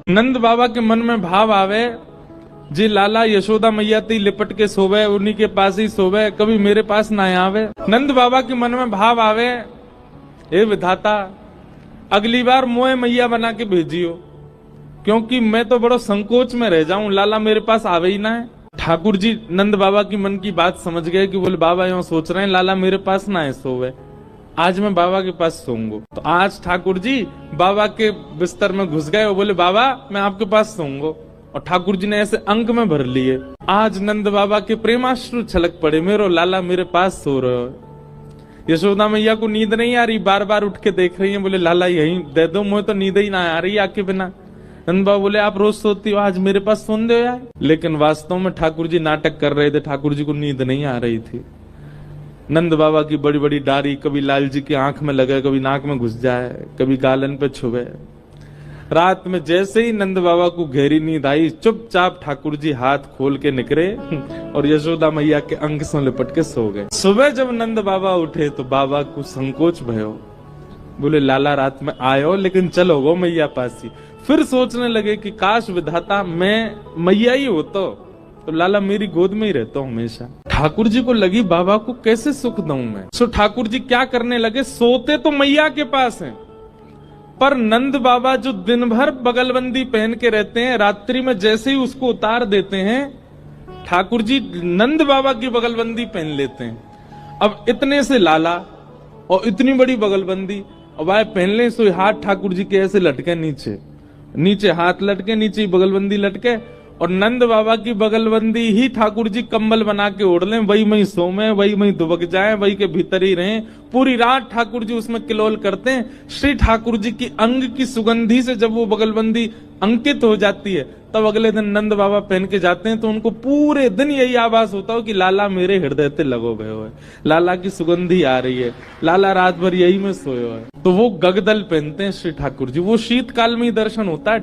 नंद बाबा के मन में भाव आवे, जी लाला यशोदा मैया ती लिपट के सोवे, उन्हीं के पास ही सोवे, कभी मेरे पास ना आवे। नंद बाबा के मन में भाव आवे, हे विधाता अगली बार मोए मैया बना के भेजियो, क्योंकि मैं तो बड़ो संकोच में रह जाऊं, लाला मेरे पास आवे ही ना है। ठाकुर जी नंद बाबा की मन की बात समझ गए कि बोले बाबा यूं सोच रहे हैं लाला मेरे पास ना है सोवे, आज मैं बाबा के पास सोऊंगा। तो आज ठाकुर जी बाबा के बिस्तर में घुस गए और बोले बाबा मैं आपके पास सोऊंगा, और ठाकुर जी ने ऐसे अंक में भर लिए। आज नंद बाबा के प्रेमाश्रु छलक पड़े, मेरो लाला मेरे पास सो रहे हो। यशोदा मैया को नींद नहीं आ रही, बार बार उठ के देख रही है, बोले लाला यहीं दे दो, मुझे तो नींद ही ना आ रही आके बिना। नंद बाबा बोले आप रोज सोती हो, आज मेरे पास सोन दो यार। लेकिन वास्तव में ठाकुर जी नाटक कर रहे थे, ठाकुर जी को नींद नहीं आ रही थी। नंद बाबा की बड़ी बड़ी डारी कभी लाल जी की आंख में लगे, कभी नाक में घुस जाए, कभी गालन पे छुए। रात में जैसे ही नंद बाबा को गहरी नींद आई, चुपचाप ठाकुर जी हाथ खोल के निकले और यशोदा मैया के अंग से लिपट के सो गए। सुबह जब नंद बाबा उठे तो बाबा को संकोच भयो, बोले लाला रात में आयो लेकिन चलो वो मैया पास ही। फिर सोचने लगे कि काश विधाता मैं मैया ही होता तो लाला मेरी गोद में ही रहता हमेशा। ठाकुर जी को लगी बाबा को कैसे सुख दूं मैं। सो ठाकुर जी क्या करने लगे, सोते तो मैया के पास हैं, पर नंद बाबा जो दिन भर बगलबंदी पहन के रहते हैं, रात्रि में जैसे ही उसको उतार देते हैं, ठाकुर जी नंद बाबा की बगलबंदी पहन लेते हैं। अब इतने से लाला और इतनी बड़ी बगलबंदी, अब आए पहन ले सो हाथ ठाकुर जी के ऐसे लटके, नीचे नीचे हाथ लटके, नीचे बगलबंदी लटके, और नंद बाबा की बगलबंदी ही ठाकुर जी कंबल बना के ओढ़ लें, वही मई सोमे, वही मई दुबक जाए, वही के भीतर ही रहें। पूरी रात ठाकुर जी उसमें किलोल करते हैं। श्री ठाकुर जी की अंग की सुगंधी से जब वो बगलबंदी अंकित हो जाती है, तब अगले दिन नंद बाबा पहन के जाते हैं तो उनको पूरे दिन यही आभास होता हो कि लाला मेरे हृदय से लगो गए हो, लाला की सुगंधी आ रही है, लाला रात भर यही में सोए हो है। तो वो गगदल पहनते हैं श्री ठाकुर जी। वो शीतकाल में ही दर्शन होता है